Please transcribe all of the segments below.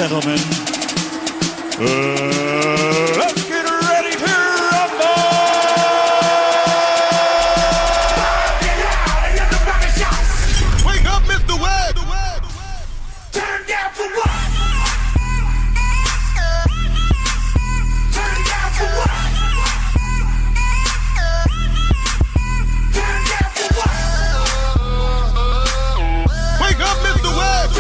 gentlemen, let's get ready to rumble! Wake up, Mr. Webb! Turn down for what? Turn down for what? Turn down for what? Wake up, Mr. Webb!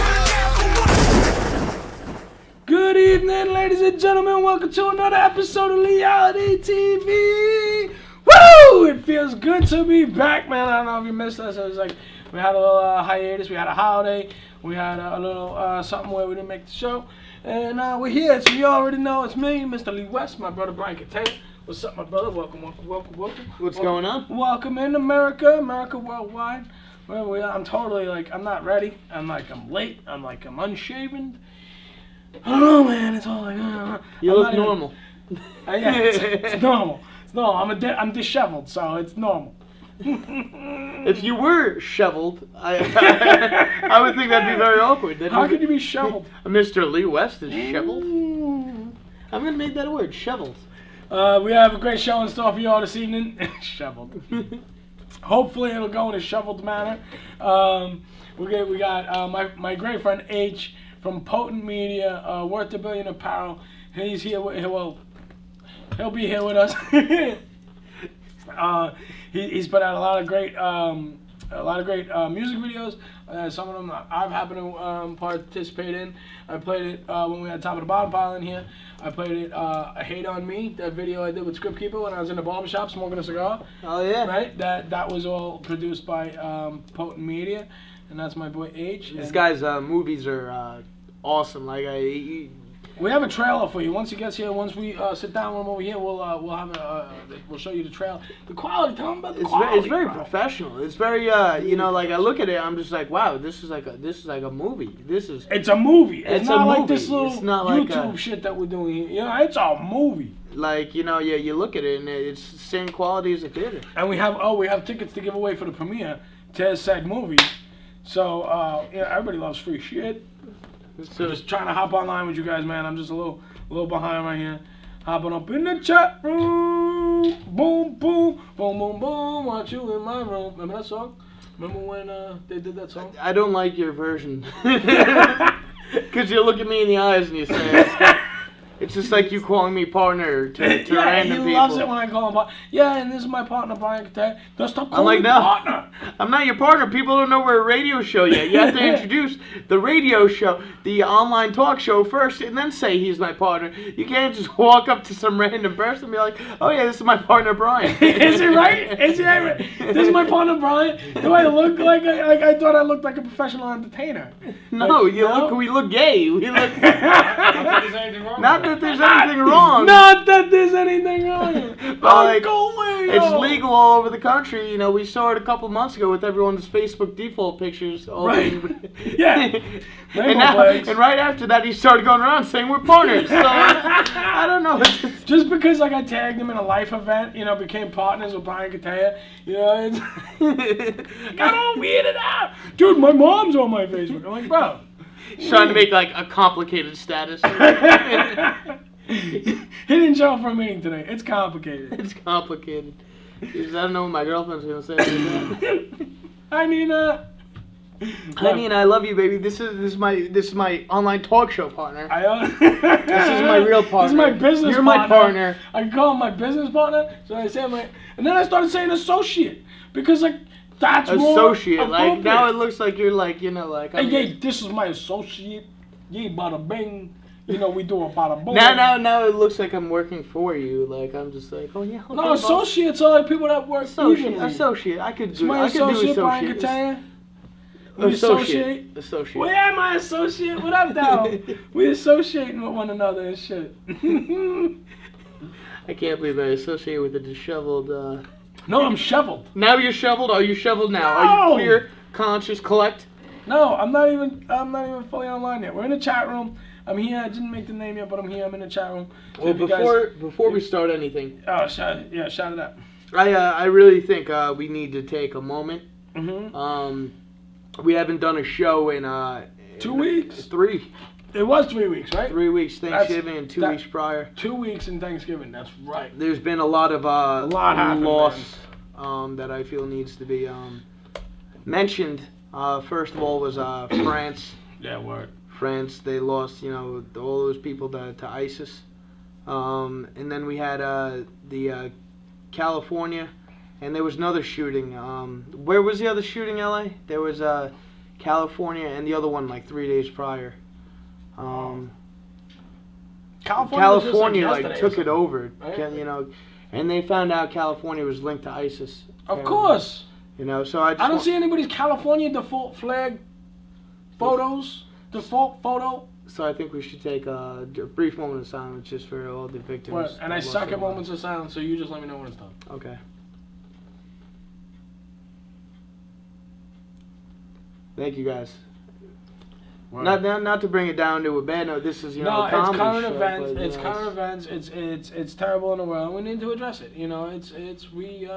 Good evening, ladies and gentlemen. Welcome to another episode of Leigh-Ality TV. Woo! It feels good to be back, man. I don't know if you missed us. It was like we had a little hiatus. We had a holiday. We had a little something where we didn't make the show. And we're here. So you already know it's me, Mr. Lee West, my brother Brian Cutaia. What's up, my brother? Welcome. What's going on? Welcome in America worldwide. Well, I'm totally like, I'm not ready. I'm late. I'm unshaven. I don't know, man. It's all like, You look normal. Yeah, it's normal. It's normal. I'm disheveled, so it's normal. If you were shoveled, I would think that'd be very awkward. How could you be shoveled? Mr. Lee West is shoveled. I'm gonna make that a word, shoveled. We have a great show in store for you all this evening. Shoveled. Hopefully it'll go in a shoveled manner. We got my great friend H from Potenttv, worth Abillion apparel. He's here. He'll be here with us. He's put out a lot of great music videos. Some of them I've happened to participate in. I played it when we had Top of the Bottom pile in here. I played it, Hate on Me, that video I did with Script Keeper when I was in the barbershop smoking a cigar. Oh yeah. Right. That was all produced by Potenttv. And that's my boy H. This guy's movies are awesome. Like we have a trailer for you. Once he gets here, once we sit down with him over here, we'll show you the trailer. The quality. Tell him about the quality. It's very professional. It's very you know, like I look at it, I'm just like, wow, this is like a movie. It's a movie. It's not like movie. this little YouTube shit that we're doing here. You know, it's a movie. Like, you know, you look at it and it's the same quality as a theater. And we have tickets to give away for the premiere to said movie. So, everybody loves free shit. So just trying to hop online with you guys, man. I'm just a little behind right here. Hopping up in the chat room. Boom, boom, boom, boom, boom. Want you in my room. Remember that song? Remember when they did that song? I don't like your version. Because you look at me in the eyes and you say, it's just like you calling me partner to random people. He loves it when I call him partner. Yeah, and this is my partner, Brian Cutaia. Don't stop calling me no. partner. I'm not your partner. People don't know we're a radio show yet. You have to introduce the radio show, the online talk show first, and then say he's my partner. You can't just walk up to some random person and be like, oh yeah, this is my partner, Brian. Is it right? Is it right? This is my partner, Brian. Do I look like I thought I looked like a professional entertainer? No, we look gay. We look... Not that there's anything wrong. Not that there's anything wrong. Like, it's legal all over the country. You know, we saw it a couple months ago with everyone's Facebook default pictures. Right. Yeah. And right after that, he started going around saying we're partners. So I don't know. Just because like I tagged him in a life event, you know, became partners with Brian Cutaia. You know, it's got all weirded out. Dude, my mom's on my Facebook. I'm like, bro. He's trying to make like a complicated status. He didn't show up for a meeting today. It's complicated. It's complicated. I don't know what my girlfriend's gonna say. Hi Nina. Hi Nina, I love you, baby. This is my online talk show partner. This is my real partner. This is my business You're partner. my partner. I call him my business partner. So I say and then I started saying associate because like. That's associate. Like now it looks like you're like, you know, like. Hey, this is my associate. Yeah, bada bing. You know, we do a bada boom. Now it looks like I'm working for you. Like I'm just like, oh yeah. No, associates are like people that work. Associate. I could do. My associate, Brian Cutaia. Associate. Well, yeah, my associate. What up, though? We associating with one another and shit. I can't believe I associate with a disheveled. No, I'm shoveled. Now you're shoveled? Are you shoveled now? No. Are you clear, conscious, collect? No, I'm not even fully online yet. We're in the chat room. I'm here. I didn't make the name yet, but I'm here. I'm in the chat room. So well, before we start anything. Oh, shout it out. I really think we need to take a moment. Mm-hmm. We haven't done a show in 2 weeks. 3. It was 3 weeks, right? 3 weeks Thanksgiving and 2 weeks prior. 2 weeks in Thanksgiving. That's right. There's been a lot of happened, loss that I feel needs to be mentioned. First of all was France. Yeah, word. France, they lost, all those people to ISIS. And then we had the California, and there was another shooting. Where was the other shooting, LA? There was California, and the other one like 3 days prior. California like took it over, right? and they found out California was linked to ISIS. Of course. So I don't see anybody's California default flag photos. Default photo. So I think we should take a brief moment of silence just for all the victims. What? And I suck at moments of silence, so you just let me know when it's done. Okay. Thank you, guys. Word. Not to bring it down to a bad note. This is no, a comedy it's current show, events. but, it's current events. It's terrible in the world. We need to address it. We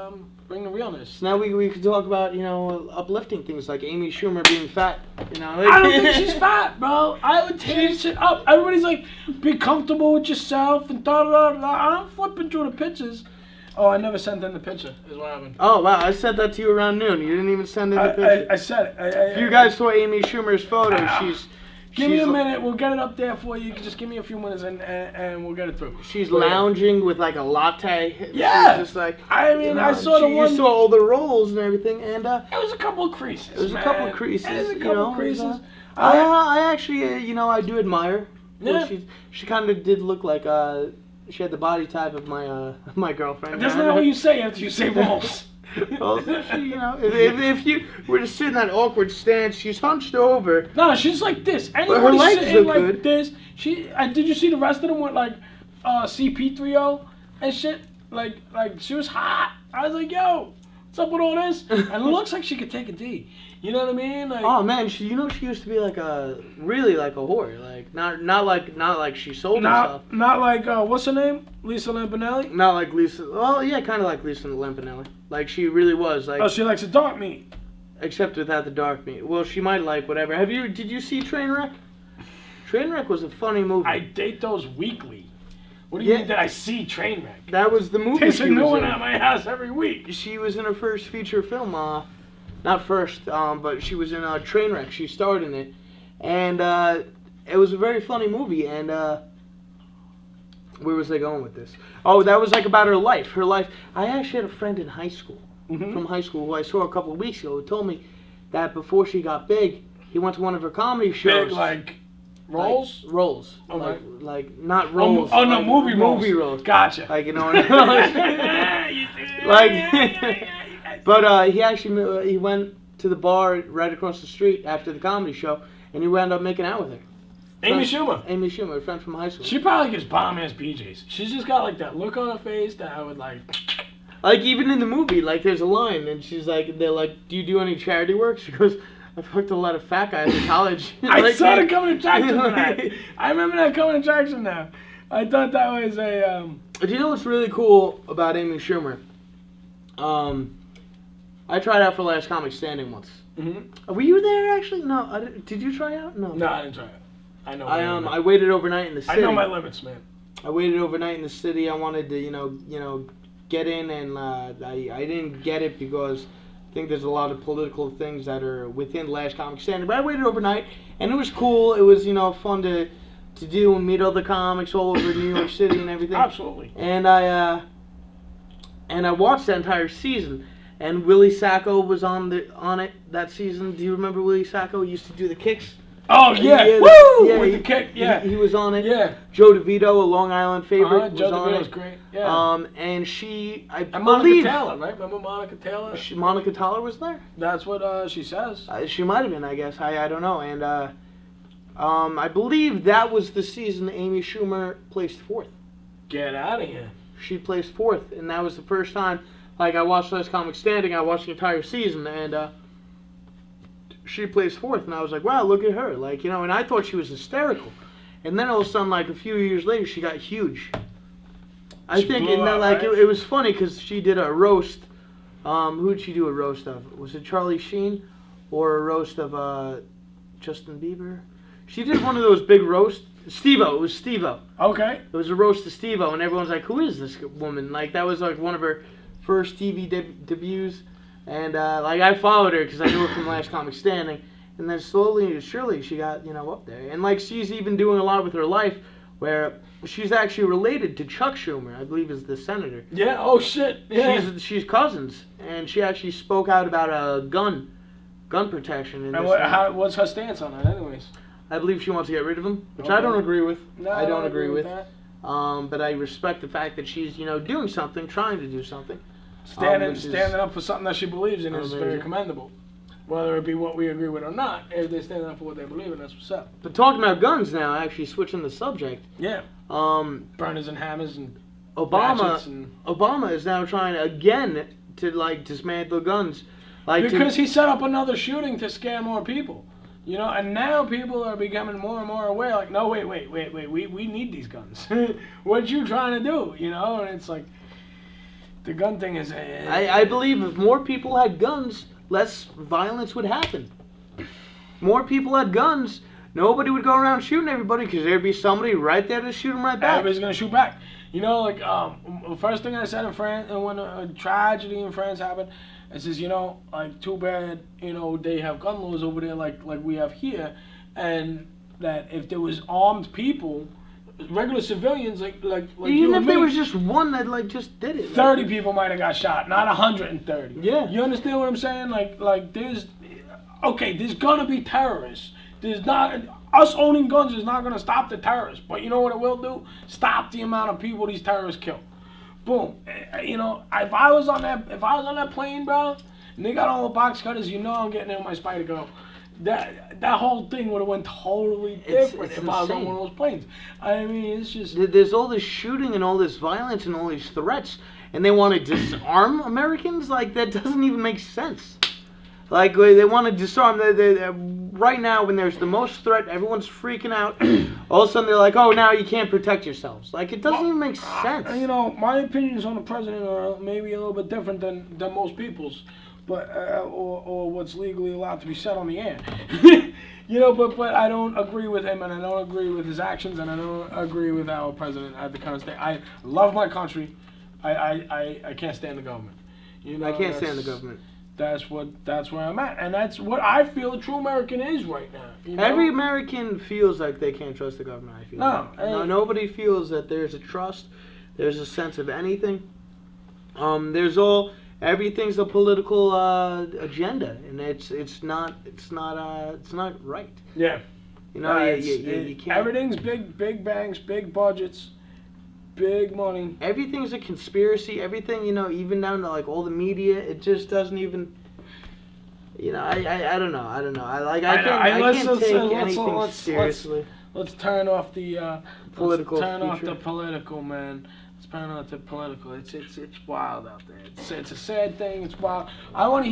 bring the realness. So now we could talk about uplifting things like Amy Schumer being fat. I don't think she's fat, bro. I would tear this shit up. Everybody's like, be comfortable with yourself and da da da. I'm flipping through the pictures. Oh, I never sent in the picture, is what happened. Oh, wow. I sent that to you around noon. You didn't even send in the picture. I said it. If you guys saw Amy Schumer's photo, Give me a minute. We'll get it up there for you. Just give me a few minutes and we'll get it through. She's lounging with like a latte. Yeah. She's just like, I saw the one. You saw all the rolls and everything, and it was a couple of creases. It was a couple of creases. It was a couple of creases. I actually, I do admire. Yeah. She kind of did look like she had the body type of my girlfriend. That's not what you say after you say rolls. Well, if you were to sit in that awkward stance, she's hunched over. No, she's like this. But her legs sitting look like good. this. Did you see the rest of them with like CP3O and shit? Like she was hot. I was like, yo, what's up with all this? And it looks like she could take a D. You know what I mean? Like, oh man, she used to be like really like a whore. Like not like she sold herself. Not like what's her name? Lisa Lampanelli? Not like Lisa. Well, yeah, kind of like Lisa Lampanelli. Like she really was like. Oh, she likes the dark meat. Except without the dark meat. Well, she might like whatever. Did you see Trainwreck? Trainwreck was a funny movie. I date those weekly. What do you mean that I see Trainwreck? That was the movie. There's a new one at my house every week. She was in her first feature film. Not first, but she was in Trainwreck. She starred in it, and it was a very funny movie. And where was I going with this? Oh, that was like about her life. Her life. I actually had a friend in high school, from high school, who I saw a couple of weeks ago, who told me that before she got big, he went to one of her comedy shows. Big, like roles? Like, roles. Okay. Like not roles. Oh no, like, movie roles. Movie roles. Gotcha. Like like. But he actually he went to the bar right across the street after the comedy show, and he wound up making out with her. Amy Schumer. Amy Schumer, a friend from high school. She probably gets bomb-ass BJs. She's just got like that look on her face that I would like... Like even in the movie, like there's a line, and she's like, they're like, do you do any charity work? She goes, I fucked a lot of fat guys in college. I saw the coming attraction for that. I remember that coming attraction now. I thought that was a... Do you know what's really cool about Amy Schumer? I tried out for Last Comic Standing once. Were you there actually? No, did you try out? No. No, I didn't try it. I know. I waited overnight in the city. I know my limits, man. I waited overnight in the city. I wanted to, get in, and I didn't get it because I think there's a lot of political things that are within Last Comic Standing. But I waited overnight, and it was cool. It was fun to do and meet other comics all over New York City and everything. Absolutely. And I watched that entire season. And Willie Sacco was on it that season. Do you remember Willie Sacco? He used to do the kicks. Oh yeah, woo! Yeah, with the kick, yeah. He was on it. Yeah. Joe DeVito, a Long Island favorite, was Joe on DeVito's it. great. Yeah. And she, I and believe, Monica Taylor, right? Remember Monica Taylor? Monica Taylor was there. That's what she says. She might have been, I guess. I don't know. And I believe that was the season Amy Schumer placed fourth. Get out of here. She placed fourth, and that was the first time. Like, I watched Last Comic Standing, I watched the entire season, and she placed fourth, and I was like, wow, look at her. Like, and I thought she was hysterical. And then all of a sudden, like, a few years later, she got huge. I think, and then, like, it was funny, because she did a roast. Who did she do a roast of? Was it Charlie Sheen? Or a roast of Justin Bieber? She did one of those big roasts. Steve-O. It was Steve-O. Okay. It was a roast to Steve-O, and everyone's like, who is this woman? Like, that was like one of her first TV debuts. And, like, I followed her because I knew her from Last Comic Standing. And then slowly and surely she got, up there. And, like, she's even doing a lot with her life where she's actually related to Chuck Schumer, I believe is the senator. Yeah, oh shit. Yeah. She's cousins. And she actually spoke out about gun protection. And what's her stance on that anyways? I believe she wants to get rid of him, which Okay. I don't agree with. No, I don't agree with. that. But I respect the fact that she's, doing something, trying to do something. Standing up for something that she believes in is Amazing. very commendable. Whether it be what we agree with or not, if they stand up for what they believe in, that's what's up. But talking about guns now, actually switching the subject. Yeah. Burners and hammers and ratchets and... Obama is now trying again to dismantle guns. Because he set up another shooting to scare more people. And now people are becoming more and more aware, like, no, wait, we need these guns. What you trying to do, And it's like, the gun thing is... I believe if more people had guns, less violence would happen. More people had guns, nobody would go around shooting everybody because there'd be somebody right there to shoot them right back. Everybody's going to shoot back. The first thing I said in France, when a tragedy in France happened, I says, too bad, they have gun laws over there like we have here, and that if there was armed people, regular civilians like even if there was just one that just did it, 30 people might have got shot, not 130. Yeah. You understand what I'm saying? There's gonna be terrorists. There's not. Us owning guns is not gonna stop the terrorists, but you know what it will do? Stop the amount of people these terrorists kill. Boom. If I was on that plane, bro, and they got all the box cutters, I'm getting in my Spider Girl. That whole thing would have went totally different if I was on one of those planes. I mean, it's just... There's all this shooting and all this violence and all these threats, and they want to disarm Americans? That doesn't even make sense. They want to disarm. Right now, when there's the most threat, everyone's freaking out. All of a sudden, they're like, oh, now you can't protect yourselves. It doesn't even make sense. My opinions on the president are maybe a little bit different than most people's. But or what's legally allowed to be said on the air, But I don't agree with him, and I don't agree with his actions, and I don't agree with our president at the current state. I love my country. I can't stand the government. I can't stand the government. That's where I'm at, and that's what I feel a true American is right now. Every American feels like they can't trust the government. I feel. No, nobody feels that there's a trust. There's a sense of anything. Everything's a political agenda, and it's not right. Yeah. You can't. Everything's big banks, big budgets, big money. Everything's a conspiracy. Everything, even down to all the media, it just doesn't even. I don't know. I can't take anything seriously. Let's turn off the political. Let's turn off the political, man. Turn on to political. It's wild out there. It's a sad thing. It's wild. I want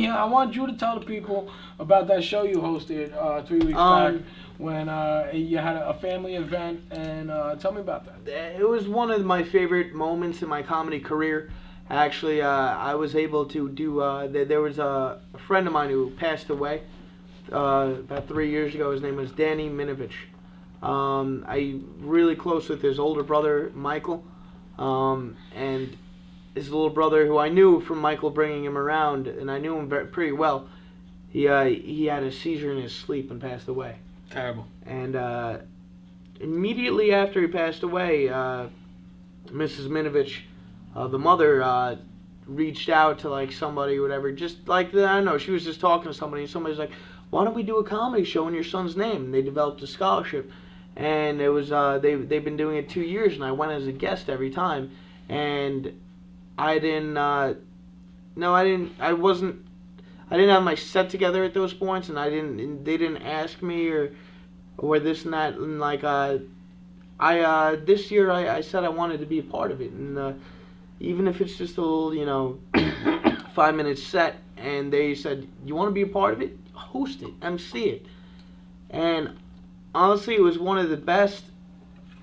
you to tell the people about that show you hosted 3 weeks back when you had a family event, and tell me about that. It was one of my favorite moments in my comedy career. Actually, I was able to do. There was a friend of mine who passed away about 3 years ago. His name was Danny Minovich. I'm really close with his older brother Michael. And his little brother, who I knew from Michael bringing him around, and I knew him pretty well, he had a seizure in his sleep and passed away. Terrible. And immediately after he passed away, Mrs. Minovich, the mother, reached out to somebody or whatever. Just I don't know, she was just talking to somebody, and somebody's like, "Why don't we do a comedy show in your son's name?" And they developed a scholarship. And it was they've been doing it 2 years, and I went as a guest every time, and I didn't have my set together at those points, and they didn't ask me or this and that, and this year I said I wanted to be a part of it, and even if it's just a little 5-minute set, and they said, "You want to be a part of it? Host it, MC it," and honestly, it was one of the best,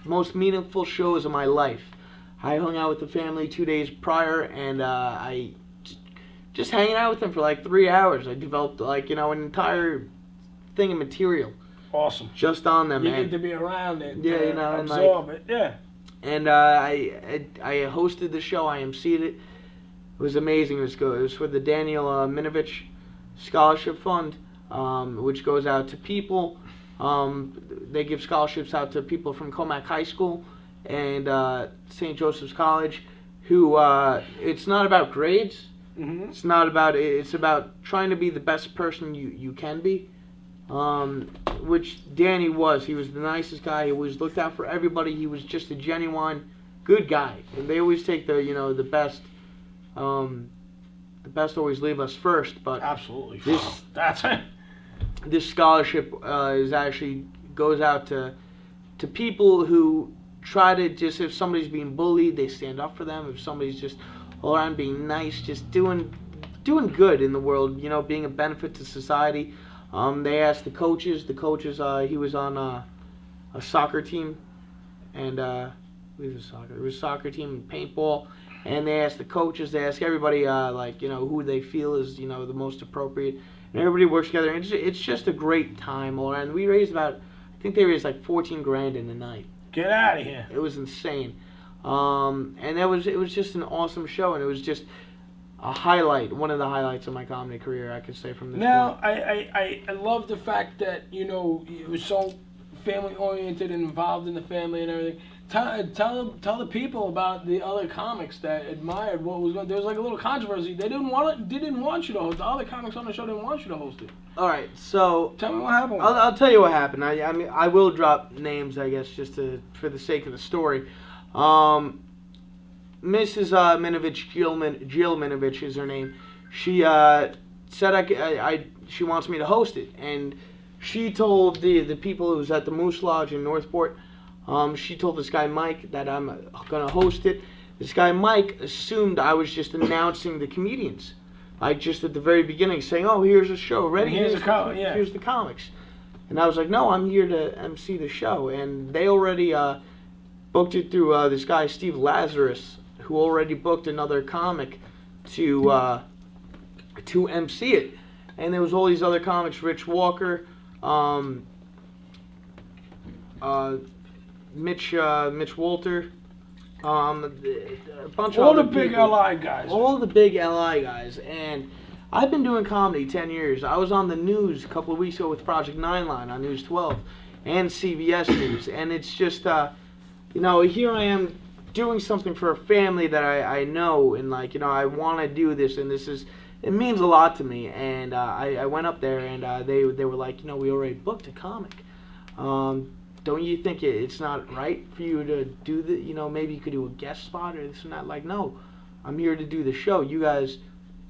most meaningful shows of my life. I hung out with the family 2 days prior, and I just hanging out with them for 3 hours. I developed an entire thing of material. awesome. Just on them, You man. get to be around it. Yeah, you know, and absorb it. Yeah. And I hosted the show. I emceed it. It was amazing. It was good. It was for the Daniel Minovich Scholarship Fund, which goes out to people. They give scholarships out to people from Comac High School and St. Joseph's College, who it's not about grades. Mm-hmm. It's about trying to be the best person you can be. Which Danny was. He was the nicest guy. He always looked out for everybody. He was just a genuine good guy. And they always take the best. The best always leave us first. But absolutely. That's it. This scholarship is actually goes out to people who try to just, if somebody's being bullied, they stand up for them. If somebody's just all around being nice, just doing good in the world, being a benefit to society. They asked the coaches. The coaches, he was on a soccer team, and I believe it was a soccer team and paintball. And they asked the coaches. They asked everybody, who they feel is, the most appropriate. And everybody works together. And it's just a great time all around. We raised I think they raised like $14,000 in the night. Get out of here. It was insane. And it was just an awesome show, and it was just a highlight, one of the highlights of my comedy career, I could say from this point. I love the fact that, it was so family-oriented and involved in the family and everything. Tell the people about the other comics that admired what was going on. There was like a little controversy. They didn't want you to host. The other comics on the show didn't want you to host it. All right, so tell me what happened. I'll tell you what happened. I mean, I will drop names, I guess, just for the sake of the story. Mrs. Minovich, Jill Minovich is her name. She said she wants me to host it, and she told the people who was at the Moose Lodge in Northport. She told this guy Mike that I'm gonna host it. This guy Mike assumed I was just announcing the comedians, like just at the very beginning, saying, "Oh, here's a show ready. Here's the comics." And I was like, "No, I'm here to MC the show." And they already booked it through this guy Steve Lazarus, who already booked another comic to MC it. And there was all these other comics, Rich Walker, Mitch Walter, a bunch of all other the big people. LI guys. All the big LI guys. And I've been doing comedy 10 years. I was on the news a couple of weeks ago with Project 9 Line on News 12 and CBS News. And it's just, here I am doing something for a family that I know, and I want to do this, and it means a lot to me. And I went up there, and they were like, we already booked a comic. Don't you think it's not right for you to do the, maybe you could do a guest spot or this and that? Like, no, I'm here to do the show. You guys,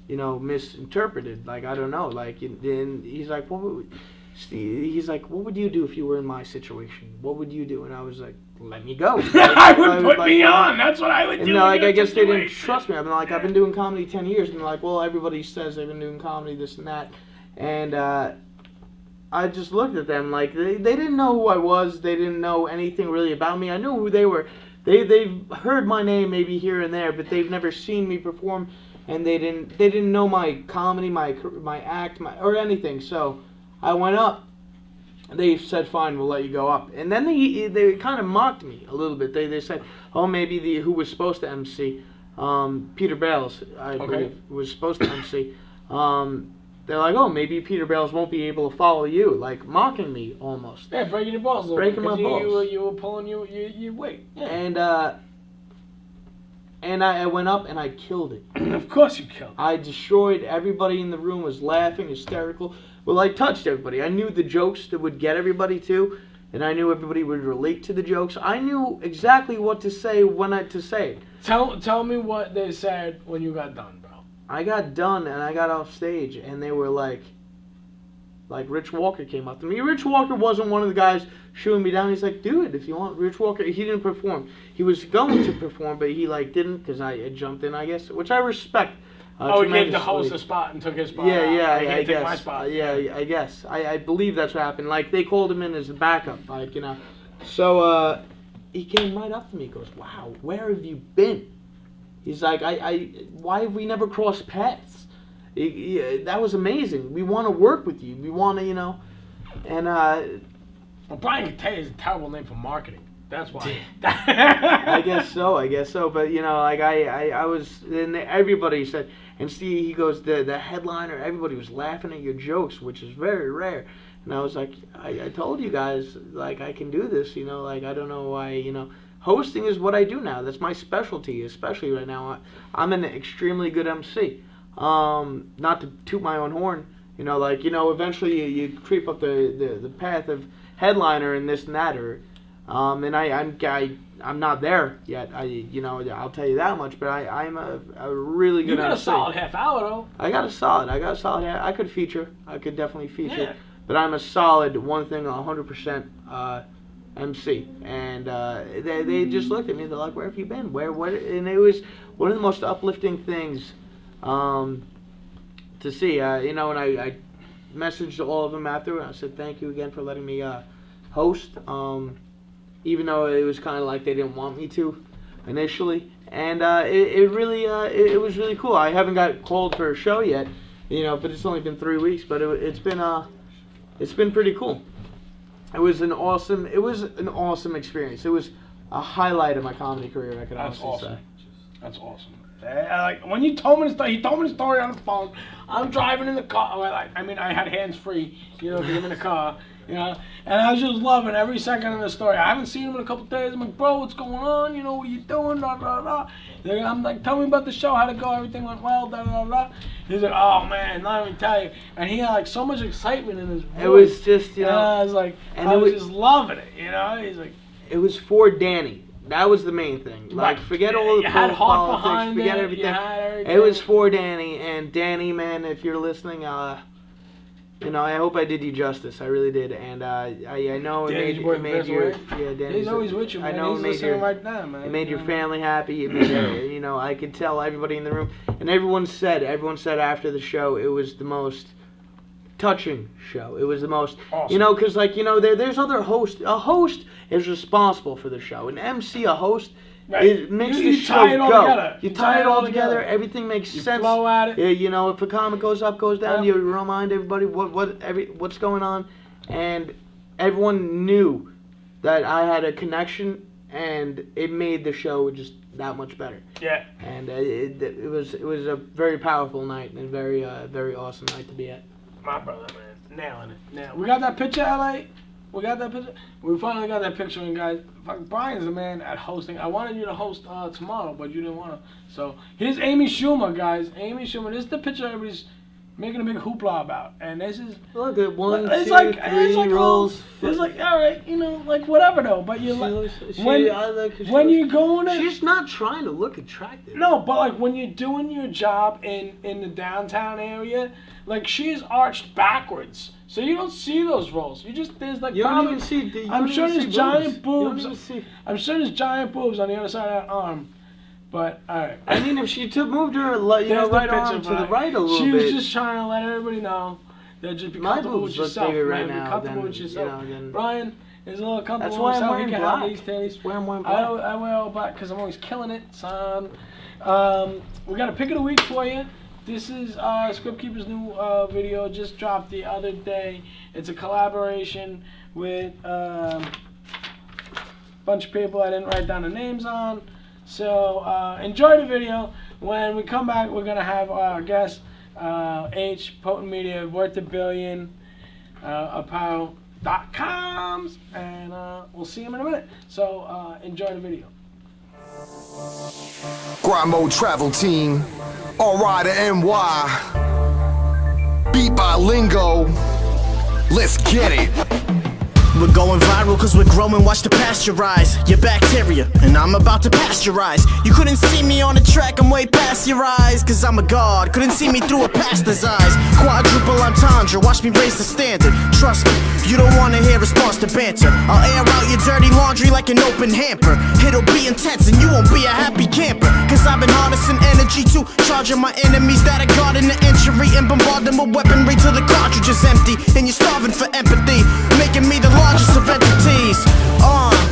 misinterpreted. Like, I don't know. Like, and he's like, what would you do if you were in my situation? What would you do? And I was like, let me go. I would put me on. That's what I would do. And I guess they didn't trust me. I'm like, I've been doing comedy 10 years. And they're like, well, everybody says they've been doing comedy, this and that. And I just looked at them like they didn't know who I was. They didn't know anything really about me. I knew who they were. They've heard my name maybe here and there, but they've never seen me perform, and they didn't know my comedy, my act, or anything. So I went up. They said, fine, we'll let you go up. And then they kind of mocked me a little bit. They said, oh, maybe who was supposed to MC, Peter Bales, I believe, was supposed to MC. They're like, oh, maybe Peter Bales won't be able to follow you, like mocking me almost. Yeah, breaking your balls a little breaking my balls. You were pulling your weight. Yeah. And I went up and I killed it. Of course you killed it. I destroyed. Everybody in the room was laughing, hysterical. Well, I touched everybody. I knew the jokes that would get everybody too, and I knew everybody would relate to the jokes. I knew exactly what to say when to say it. Tell me what they said when you got done, bro. I got done and I got off stage, and they were like Rich Walker came up to me. Rich Walker wasn't one of the guys shooting me down. He's like, do it if you want. Rich Walker, he didn't perform. He was going to perform, but he didn't because I jumped in, I guess, which I respect. He gave the host a spot and took his spot. Yeah, I guess. My spot. Yeah, I guess. I believe that's what happened. Like, they called him in as a backup, So, he came right up to me. He goes, wow, where have you been? He's like, why have we never crossed paths? That was amazing. We want to work with you. We want to, And Well, Brian Cutaia is a terrible name for marketing. That's why. I guess so. But you know, like I was, and everybody said, and Steve, he goes, the headliner, everybody was laughing at your jokes, which is very rare. And I was like, I told you guys, like, I can do this, you know, like, I don't know why, you know, hosting is what I do now. That's my specialty, especially right now. I'm an extremely good MC. Not to toot my own horn, you know, like, you know, eventually you creep up the path of headliner and this and that, or, and I'm not there yet. You know, I'll tell you that much. But I'm a really good. You got MC. a solid half hour though. I got a solid. I could feature. I could definitely feature. Yeah. But I'm a solid 100% MC. And they just looked at me. They're like, "Where have you been? What?" And it was one of the most uplifting things to see. You know, and I messaged all of them after. I said, "Thank you again for letting me host." Even though it was kind of like they didn't want me to initially, and it was really cool. I haven't got called for a show yet, you know, but it's only been 3 weeks. But it's been pretty cool. It was an awesome experience. It was a highlight of my comedy career. I could honestly say. That's awesome. Like when you told me the story, he told me the story on the phone. I'm driving in the car. I mean, I had hands free, you know, because I'm in the car. You know, and I was just loving every second of the story. I haven't seen him in a couple days. I'm like, bro, what's going on? You know, what are you doing? Da, da, da. I'm like, tell me about the show, how'd it go? Everything went well, da, da, da. He's like, oh man, let me tell you. And he had like so much excitement in his voice. It was just, you know. I was like, and I was just loving it, you know? He's like. It was for Danny. That was the main thing. Like, forget all the politics, forget everything. It was for Danny, and Danny, man, if you're listening, you know, I hope I did you justice. I really did, and I know it made your Danny's he's always with you, man. I know he's it made listening right now, man. It made your family happy. It made you know, I could tell everybody in the room, and everyone said after the show it was the most touching show. It was the most, awesome. You know, because like, you know, there's other hosts. A host is responsible for the show. An MC, a host. Right. It makes the show go. You tie it all together. Everything makes sense. Flow at it. You know, if a comic goes up, goes down, you remind everybody what's going on, and everyone knew that I had a connection, and it made the show just that much better. Yeah. And it was a very powerful night and a very awesome night to be at. My brother, man, nailing it. Now we got that picture, LA. We got that picture. We finally got that picture, and guys, Brian's the man at hosting. I wanted you to host tomorrow, but you didn't want to. So here's Amy Schumer, guys. Amy Schumer. This is the picture everybody's making a big hoopla about, and this is. Look at 1, 2, 3 rolls. It's like, all right, you know, like whatever though. But you when you're going, she's not trying to look attractive. No, but like when you're doing your job in the downtown area, like she's arched backwards. So you don't see those rolls. You just there's like you don't even see. I'm sure there's giant boobs. I'm sure there's giant boobs on the other side of that arm. But all right. I mean, if she moved her, you know, right arm to the right a little bit. She was just trying to let everybody know that just be comfortable with yourself. Right man. now, be comfortable with yourself. Brian is a little comfortable with himself. He can have these titties. That's why I'm wearing black. I wear all black because I'm always killing it, son. We got a pick of the week for you. This is Script Keeper's new video, just dropped the other day. It's a collaboration with a bunch of people I didn't write down the names on. So enjoy the video. When we come back, we're going to have our guest, H, Potent Media, worth $1 billion, apparel.coms, and we'll see him in a minute. So enjoy the video. Grind Mode Travel Team, on Rider NY, beat by Lingo, let's get it. We're going viral cause we're growing, watch the pasteurize your bacteria, and I'm about to pasteurize. You couldn't see me on the track, I'm way past your eyes, cause I'm a god, couldn't see me through a pastor's eyes. Quadruple entendre, watch me raise the standard. Trust me, you don't wanna hear response to banter. I'll air out your dirty laundry like an open hamper. It'll be intense and you won't be a happy camper, cause I've been harnessing energy to charging my enemies that are guarding the entry and bombard them with weaponry till the cartridge is empty and you're starving for empathy, making me the largest of entities.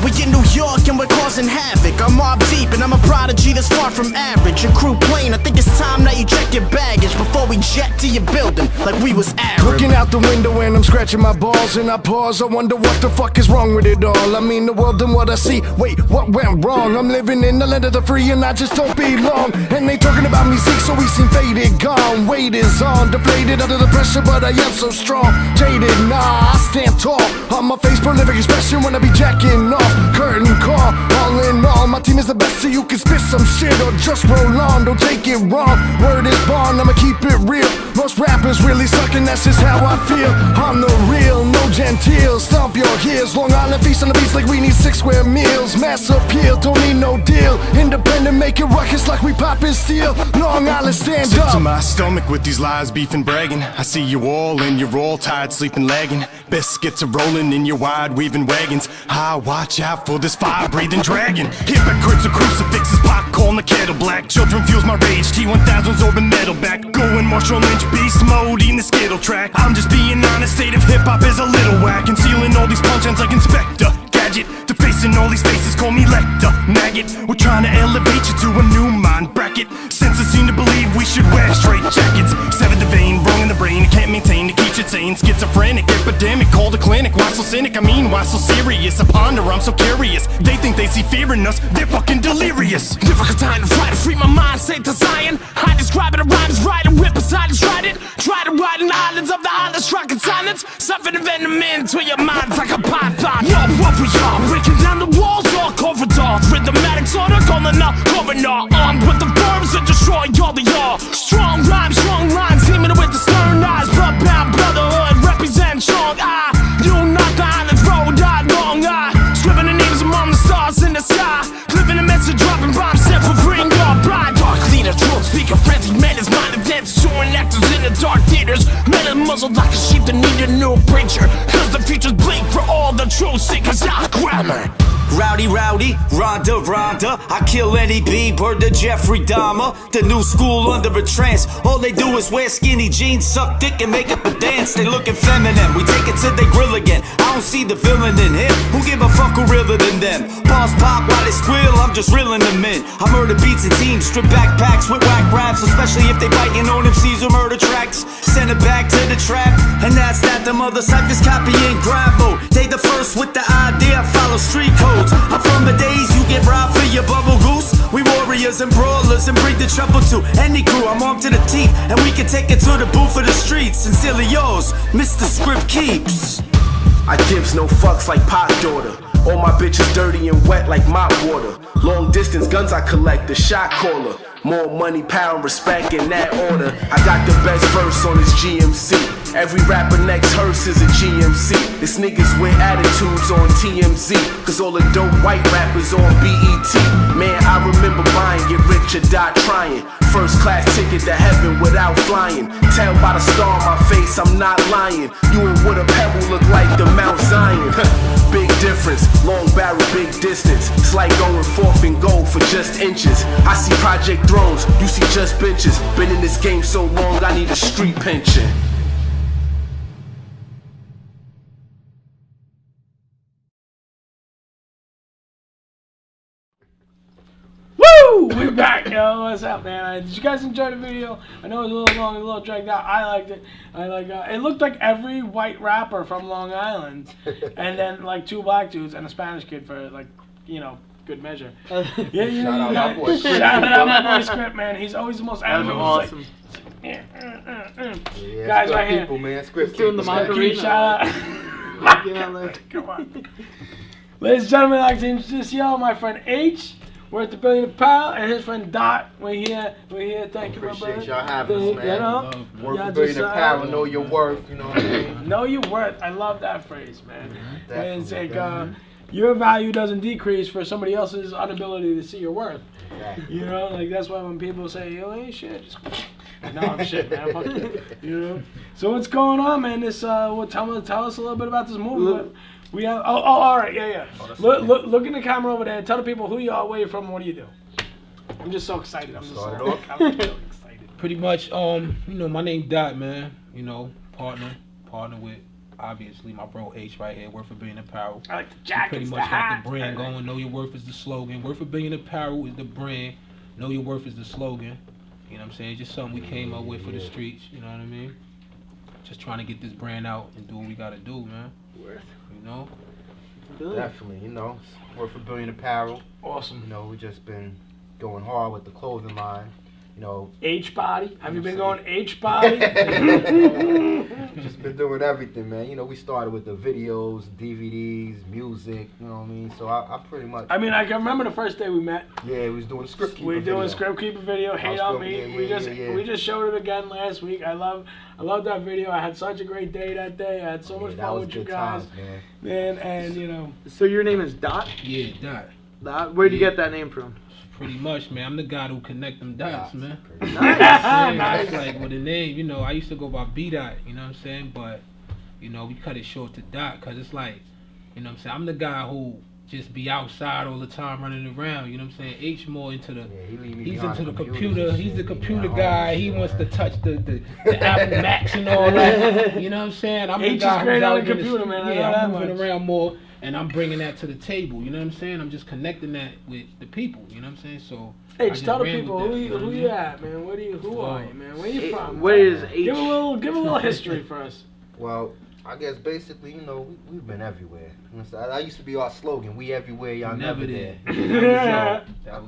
We in New York and we're causing havoc. I'm mob deep and I'm a prodigy that's far from average. A crew plane, I think it's time that you check your baggage before we we jet to your building like we was Arab. Looking out the window and I'm scratching my balls and I pause. I wonder what the fuck is wrong with it all. I mean the world and what I see. Wait, what went wrong? I'm living in the land of the free and I just don't belong. And they talking about me sick, so we seem faded, gone. Weight is on, deflated under the pressure, but I am so strong. Jaded, nah, I stand tall. On my face, prolific expression when I be jacking off. Curtain call, all in all, my team is the best, so you can spit some shit or just roll on. Don't take it wrong. Word is born, I'ma keep it real. Most rappers really suck and that's just how I feel. I'm the real, no genteel. Stomp your heels, Long Island feast on the beats like we need 6 square meals. Mass appeal, don't need no deal. Independent, making ruckus like we poppin' steel. Long Island, stand Sick up. to my stomach with these lies, beef and bragging. I see you all and you're all tired, sleeping, lagging. Biscuits are rolling in your wide weaving wagons. I watch out for this fire-breathing dragon. Hypocrites or crucifixes, popcorn the kettle black. Children fuels my rage, T-1000's orbit metal back. Going Marshall Lynch beast mode, eating the skittle track. I'm just being honest, state of hip-hop is a little whack. Concealing all these punchlines like Inspector Gadget. Defacing all these faces, call me Lecter Maggot. We're trying to elevate you to a new mind bracket. Senses seem to believe we should wear straight jackets. Severed the vein, wrong in the brain, it can't maintain, it keeps it sane. Schizophrenic, epidemic, called a clinic. Why so cynic? I mean, why so serious? I ponder, I'm so curious. They think they see fear in us, they're fucking delirious. Difficult time to fight to free my mind, say to Zion. I describe it, a rhymes right and whip aside and tried it. Try to ride in the islands of the island, struck in silence. Suffer the venom into your minds like a python. Yo, what we are, breaking down the walls, all corridors. Rhythmatic sort of calling up, governor. Armed with the verbs to destroy all the y'all. Strong rhymes, strong lines, teaming with the stern eyes. Bloodbound brotherhood, represent strong eye. You not the island's road, eye, long eye. Scribbling the names among the stars in the sky. Living a message, dropping bombs, set for freeing your blind. Dark leader, truth speaker, frenzied men is mind of death. Showing actors in the dark theaters. Men are muzzled like a sheep that need a new preacher. Cause the future's bleak for all the truth seekers. Grammar. Rowdy, rowdy, Rhonda, Rhonda. I kill any B-bird to Jeffrey Dahmer. The new school under a trance. All they do is wear skinny jeans, suck dick and make up a dance. They looking feminine, we take it to they grill again. I don't see the villain in him. Who give a fuck who realer than them? Balls pop while they squeal, I'm just reeling them in. I murder beats and teams, strip backpacks with whack raps. Especially if they biting on MCs or murder tracks. Send it back to the trap, and that's that. Them other ciphers copying Grabo. They the first with the idea, follow street code. I'm from the days you get robbed for your bubble goose. We warriors and brawlers and bring the trouble to any crew. I'm armed to the teeth and we can take it to the booth of the streets. Sincerely yours, Mr. Script Keeps. I gives no fucks like Pop Daughter. All my bitches dirty and wet like mop water. Long distance guns I collect, the shot caller. More money, power, and respect in that order. I got the best verse on this GMC. Every rapper next hearse is a GMC. This niggas with attitudes on TMZ. Cause all the dope white rappers on BET. Man, I remember buying Get Rich or Die Trying. First class ticket to heaven without flying. Tell by the star on my face I'm not lying. You and what a pebble look like the Mount Zion. Big difference, long barrel, big distance. It's like going 4th and goal for just inches. I see Project Thrones, you see just benches. Been in this game so long, I need a street pension. Woo! We're back, yo. What's up, man? Did you guys enjoy the video? I know it was a little long, a little dragged out. I liked it. It looked like every white rapper from Long Island, and then like 2 black dudes and a Spanish kid for like, you know, good measure. Yeah, shout out my boy. Shout out my boy Script, man. He's always the most animated. Awesome. Like, Yeah, guys right here. people, man. Script doing the Macarena. Shout out. Come on. Ladies and gentlemen, I'd like to introduce y'all my friend H. We're at the Billion Pal, and his friend Dot. We're here. Thank you, my brother. Appreciate y'all having us, man. You know, Worth a billion of power, know your worth, you know what I mean? Know your worth. I love that phrase, man. Definitely, It's like your value doesn't decrease for somebody else's inability to see your worth. Exactly. You know, like that's why when people say, "Yo, ain't shit," just no, I'm shit, man. Fuck you. You know. So what's going on, man? This tell us a little bit about this movie. We have all right, yeah. Look in the camera over there. Tell the people who you are, where you're from, what do you do. I'm just so excited. I'm so excited. Pretty much, you know, my name Dot, man. You know, partner with obviously my bro H right here. Worth a billion apparel. I like the jackets, Pretty much got the brand going. Know your worth is the slogan. Worth a billion apparel is the brand. Know your worth is the slogan. You know what I'm saying? Just something we came up with for the streets. You know what I mean? Just trying to get this brand out and do what we gotta do, man. Worth. You know? Definitely, you know, worth $1 billion apparel. Awesome. You know, we just been going hard with the clothing line. You know, H-body. Have you been going H-body? just been doing everything, man. You know, we started with the videos, DVDs, music. You know what I mean? So I pretty much. I mean, I can remember the first day we met. Yeah, we was doing the script keeper. We were doing video. script keeper video. Hate on me. We just showed it again last week. I love that video. I had such a great day that day. I had so much fun with you guys, times, man. man. And you know. So your name is Dot? Yeah, Dot. Dot? Where'd you get that name from? Pretty much, man. I'm the guy who connect them dots, man. Nice. That's like with the name, you know, I used to go by B-Dot, you know what I'm saying? But, you know, we cut it short to Dot because it's like, you know what I'm saying? I'm the guy who just be outside all the time running around, you know what I'm saying? H more into the, he's into the computer. He's the computer guy. He wants to touch the Apple Macs and all that. You know what I'm saying? I'm H the guy is great who's on out the in computer, man. Yeah, I'm moving much. around more. And I'm bringing that to the table, you know what I'm saying? I'm just connecting that with the people, you know what I'm saying? So Hey, I just tell the ran people with who that, you at, man. Who are you, man? Where you from? What is H? Give a little history for us. Well, I guess basically, you know, we've been everywhere. You know, so that used to be our slogan: "We everywhere, y'all never there." So,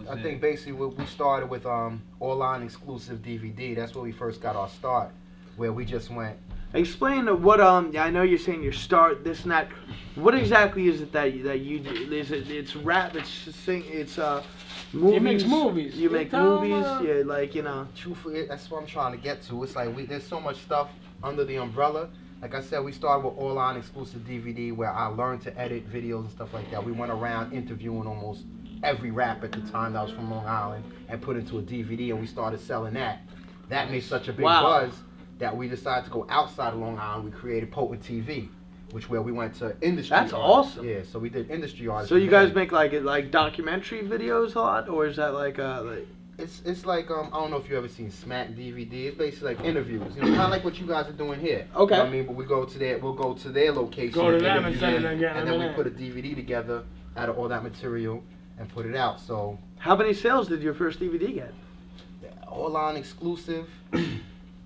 I think basically we started with online exclusive DVD. That's where we first got our start, where we just went. Explain what I know you're saying your start this and that. What exactly is it that you do? Is it it's rap? It's sing. It's movies. He makes movies. You make movies. Yeah, like you know. Truthfully, that's what I'm trying to get to. It's like there's so much stuff under the umbrella. Like I said, we started with online exclusive DVD where I learned to edit videos and stuff like that. We went around interviewing almost every rap at the time that was from Long Island and put into a DVD, and we started selling that. That made such a big buzz that we decided to go outside of Long Island. We created Potenttv, where we went to industry. That's artists. awesome. Yeah, so we did industry artists. So you guys make like documentary videos a lot, or is that like It's like I don't know if you ever seen Smack DVD. It's basically like interviews, you know, kind of like what you guys are doing here. Okay. You know what I mean, but we'll go to their location. Go to them and then we put a DVD together out of all that material and put it out. So. How many sales did your first DVD get? Online exclusive.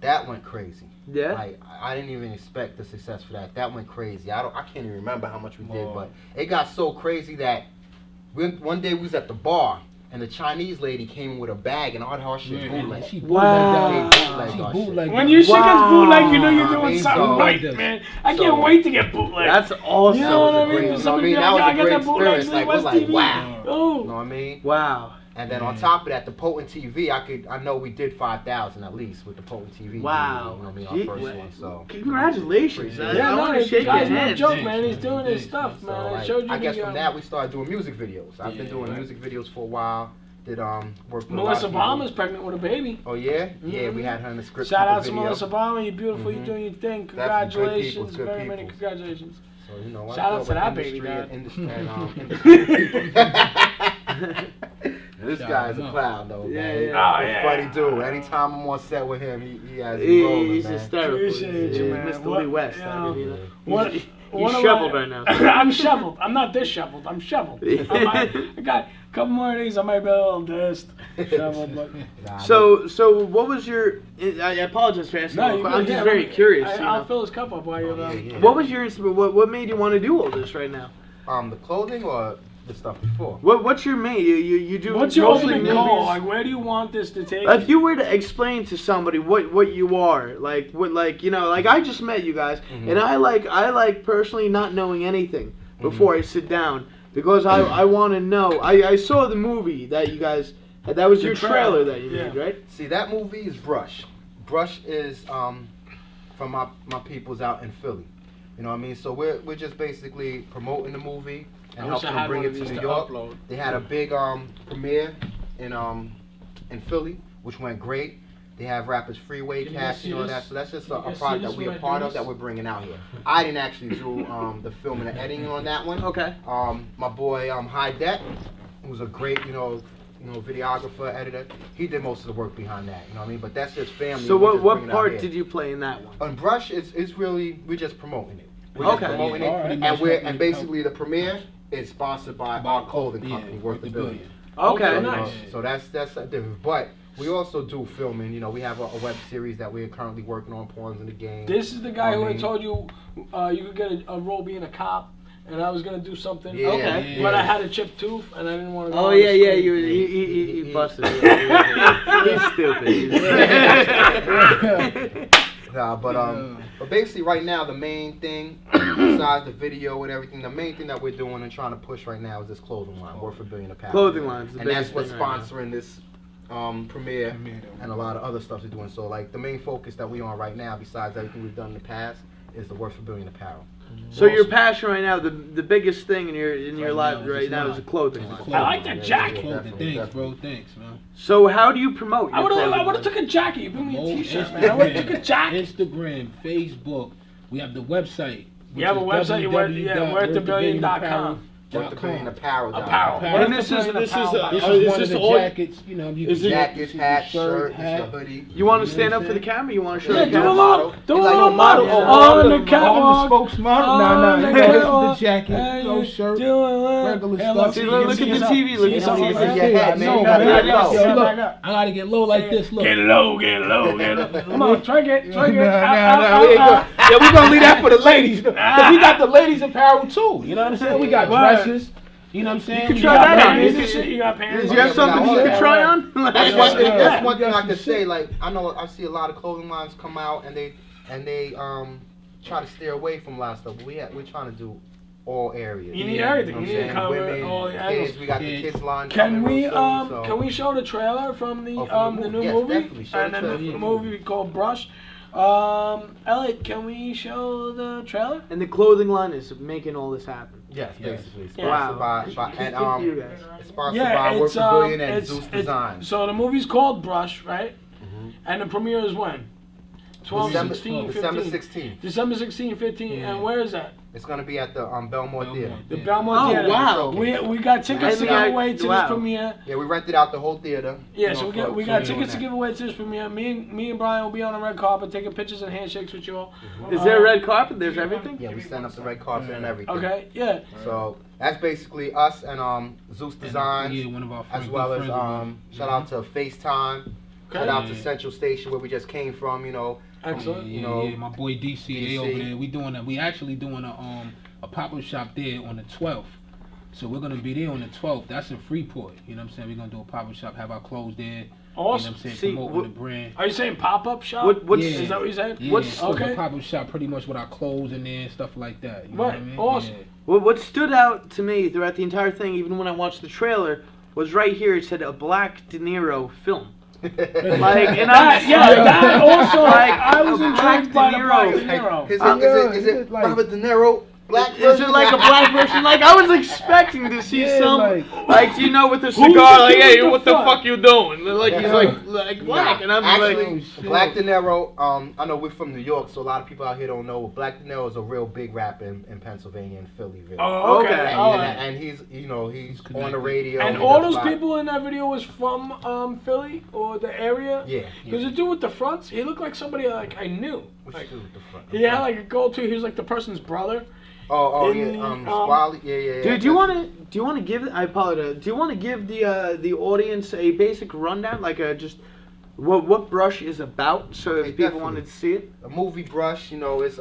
That went crazy. Yeah. Like I didn't even expect the success for that. That went crazy. I can't even remember how much we did, but it got so crazy that one day we was at the bar. And the Chinese lady came in with a bag and all her shit bootleg. She bootlegged. When your shit gets bootleg, you know you're doing something right, man. I can't wait to get bootleg. That's awesome. You know what I mean? Somebody that was a great experience. Like, we're like, wow. Oh. You know what I mean? Wow. And then on top of that, the Potenttv, I know we did 5,000 at least with the Potenttv. Wow. You know what I mean? Our first one. So. Congratulations. Yeah, no, shake your guy's no hand. joke, man. He's doing his stuff, man. I guess from that we started doing music videos. I've been doing music videos for a while. Did work with Melissa Obama's pregnant with a baby. Oh yeah? Yeah, we had her in the script. Shout out to Melissa Obama, you're beautiful, you're doing your thing. Congratulations, good very many people. congratulations. So you know, shout out to that baby, This guy's a clown though, man. Yeah. Funny dude. Anytime I'm on set with him, he has me rolling, He's man. hysterical. Appreciate you, man. Mr. Lee West. He's shoveled right now. I'm shoveled. I'm not disheveled. I'm shoveled. I got a couple more of these. I might be a little dissed. Shoveled, but. So what was your? I apologize for asking. I'm just very curious. I'll fill his cup up while you're What was your? What made you want to do all this right now? The clothing or the stuff before? What's your main? You do. What's your ultimate goal? Like, where do you want this to take? If you were to explain to somebody what you are, like I just met you guys, and I like personally not knowing anything before I sit down because I want to know. I saw the movie that you guys. That was your trailer that you made, right? See, that movie is Brush. Brush is from my peoples out in Philly. You know what I mean? So we're just basically promoting the movie and helping them bring it to New York. They had a big premiere in Philly, which went great. They have rappers Freeway, Cash, and all that. So that's just a product that we're a part of that we're bringing out here. I didn't actually do the film and the editing on that one. Okay. My boy High Det, who's a great videographer, editor. He did most of the work behind that. You know what I mean? But that's just family. So what part did you play in that one? On Brush, it's really we're just promoting it. We're just promoting it, and basically the premiere is sponsored by our clothing company, Worth $1 billion. Okay, nice. So that's different. But We also do filming. You know, we have a web series that we're currently working on, Pawns in the Game. This is the guy who I told you you could get a role being a cop, and I was gonna do something. Yeah, okay. But I had a chipped tooth, and I didn't want to go. Oh yeah, yeah. He busted. He's stupid. Nah, but basically right now the main thing, besides the video and everything, the main thing that we're doing and trying to push right now is this clothing line, worth $1 billion apparel. Clothing lines, and that's what's sponsoring this premiere and a lot of other stuff we're doing. So like the main focus that we're on right now, besides everything we've done in the past, is the worth $1 billion apparel. So your passion right now, the biggest thing in your life right now is the clothing line. I like that jacket. Thanks, bro. Thanks, man. So how do you promote your I would have took a jacket. You bring me a t-shirt, man. I would have took a jacket. Instagram, Facebook. We have the website. We have a website. worththebillion.com. Apparel. And this is one of the jackets. You know, you can jackets, hat, shirt, hoodie. You want to stand up for the camera? You want to show the do camera? a little model. On the catwalk. Spokesmodel. No, this is the jacket, no shirt, regular stuff. See, look at the TV. Look at the TV. I gotta get low like this. Look. Get low. Come on, try it. Yeah, we're gonna leave that for the ladies. Cause we got the ladies apparel too. You know what I'm saying? We got dresses. You know what I'm saying? You can try that on. You got pants. Do you have something you can try on? That's one thing I can say. Like I know I see a lot of clothing lines come out and they try to steer away from a lot of stuff. But we're trying to do all areas. You need everything. You need to cover women, all the kids. angles. We got the kids line. Can we show the trailer from the new movie? Definitely. And then the movie called Brush. Elliot, can we show the trailer? And the clothing line is making all this happen. Yes, basically. Wow. Sponsored by Worth $1 Billion and Zeus Design. So the movie's called Brush, right? And the premiere is when? December 16th. December 16, 15, and where is that? It's gonna be at the Belmore Theater. The Belmore Theater. Wow. We got tickets to give away to this premiere. Yeah, we rented out the whole theater. Yeah, so we got tickets to give away to this premiere. Me and Brian will be on the red carpet taking pictures and handshakes with you all. Is there a red carpet? There's everything? Yeah, we set up the red carpet and everything. Okay, yeah. So that's basically us and Zeus Designs. Yeah, one of our as well as shout out to FaceTime. Shout out to Central Station where we just came from, you know. Excellent. Yeah, my boy DC, they over there. We actually doing a pop-up shop there on the 12th. So we're gonna be there on the 12th. That's in Freeport. You know what I'm saying? We're gonna do a pop-up shop, have our clothes there. Awesome. You know what I'm saying? Promoting the brand. Are you saying pop-up shop? Is that what you're saying? Yeah, okay. A pop-up shop pretty much with our clothes in there and stuff like that. You know what I mean? Awesome. Yeah. Well, what stood out to me throughout the entire thing, even when I watched the trailer, was right here. It said a Black De Niro film. That also, I was intrigued by the Black De Niro. Is it Robert De Niro? Black Is it like a black version? Like I was expecting to see some, like you know, with a cigar, like, hey, what the fuck you doing? Like he's like black, and I'm actually, like, Black De Niro. I know we're from New York, so a lot of people out here don't know. Black De Niro is a real big rapper in Pennsylvania and Phillyville. Oh, okay. And he's he's on the radio. And all those people in that video was from Philly or the area. Yeah. Because the dude with the fronts, he looked like somebody like I knew. Which dude with the front? He had like a gold tooth. He was like the person's brother. Squally, yeah. Dude, do you want to give? I apologize. Do you want to give the audience a basic rundown, like just what Brush is about, so if people wanted to see it? A movie Brush, you know, it's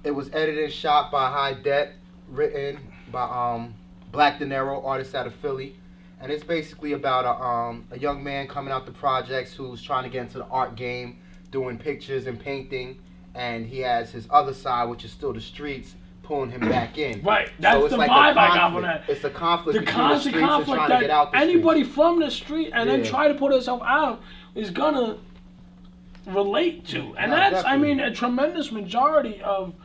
it was edited and shot by High Det, written by Black De Niro, artist out of Philly, and it's basically about a young man coming out the projects who's trying to get into the art game, doing pictures and painting. And he has his other side, which is still the streets, pulling him back in. Right, that's the vibe I got from that. It's a conflict the between the streets and trying to get out the anybody streets. from the street and then try to put herself out is gonna relate to. And that's, definitely. I mean, a tremendous majority of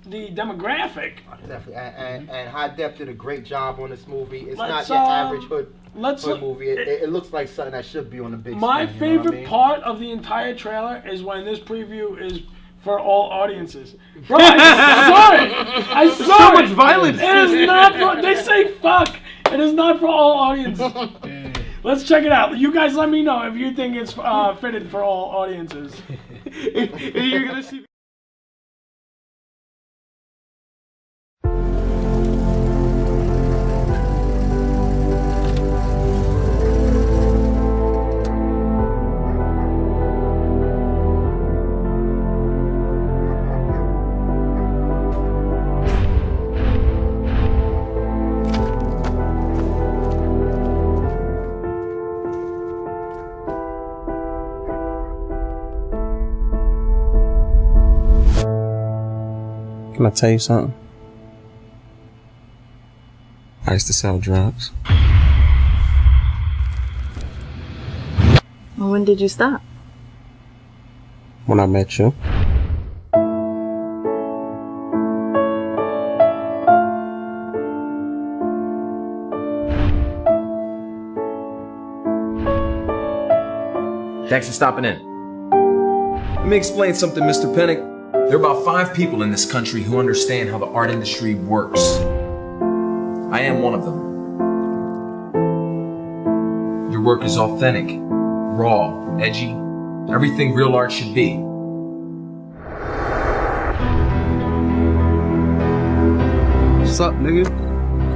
the demographic. Definitely, and High Def did a great job on this movie. It's not your average hood movie. It looks like something that should be on the big screen. My favorite part of the entire trailer is when this preview is for all audiences. Bro, I saw it. So much violence. It is not for, they say fuck. It is not for all audiences. Let's check it out. You guys let me know if you think it's fitted for all audiences. You're gonna see. Can I tell you something? I used to sell drugs. Well, when did you stop? When I met you. Thanks for stopping in. Let me explain something, Mr. Pennick. There are about 5 people in this country who understand how the art industry works. I am one of them. Your work is authentic, raw, edgy, everything real art should be. What's up, nigga?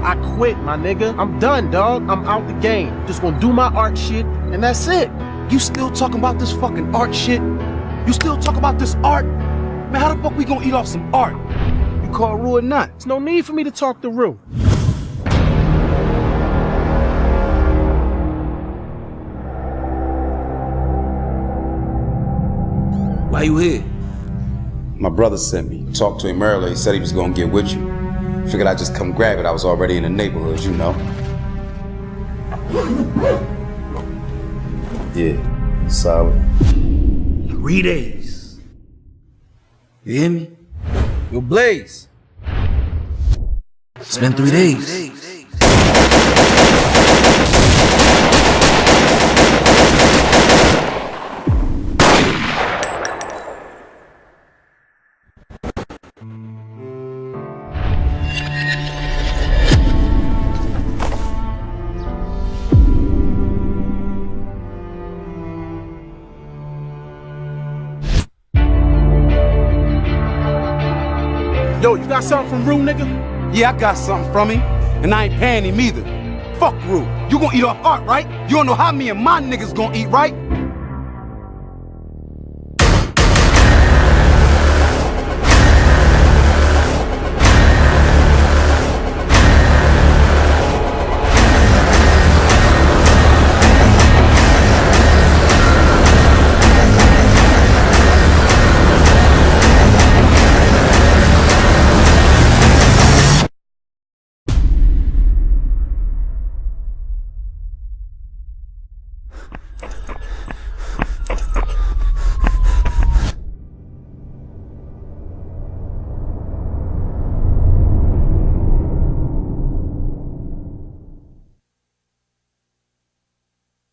I quit, my nigga. I'm done, dog. I'm out the game. Just gonna do my art shit, and that's it. You still talking about this fucking art shit? You still talk about this art? Man, how the fuck we gonna eat off some art? You call Rue or not? There's no need for me to talk to Rue. Why you here? My brother sent me. Talked to him earlier. He said he was gonna get with you. Figured I'd just come grab it. I was already in the neighborhood, you know. Yeah, solid. 3 days. You hear me? Yo, Blaze. It's been 3 days. Yo, you got something from Rue, nigga? Yeah, I got something from him, and I ain't paying him either. Fuck Rue. You gonna eat off art, right? You don't know how me and my niggas gonna eat, right?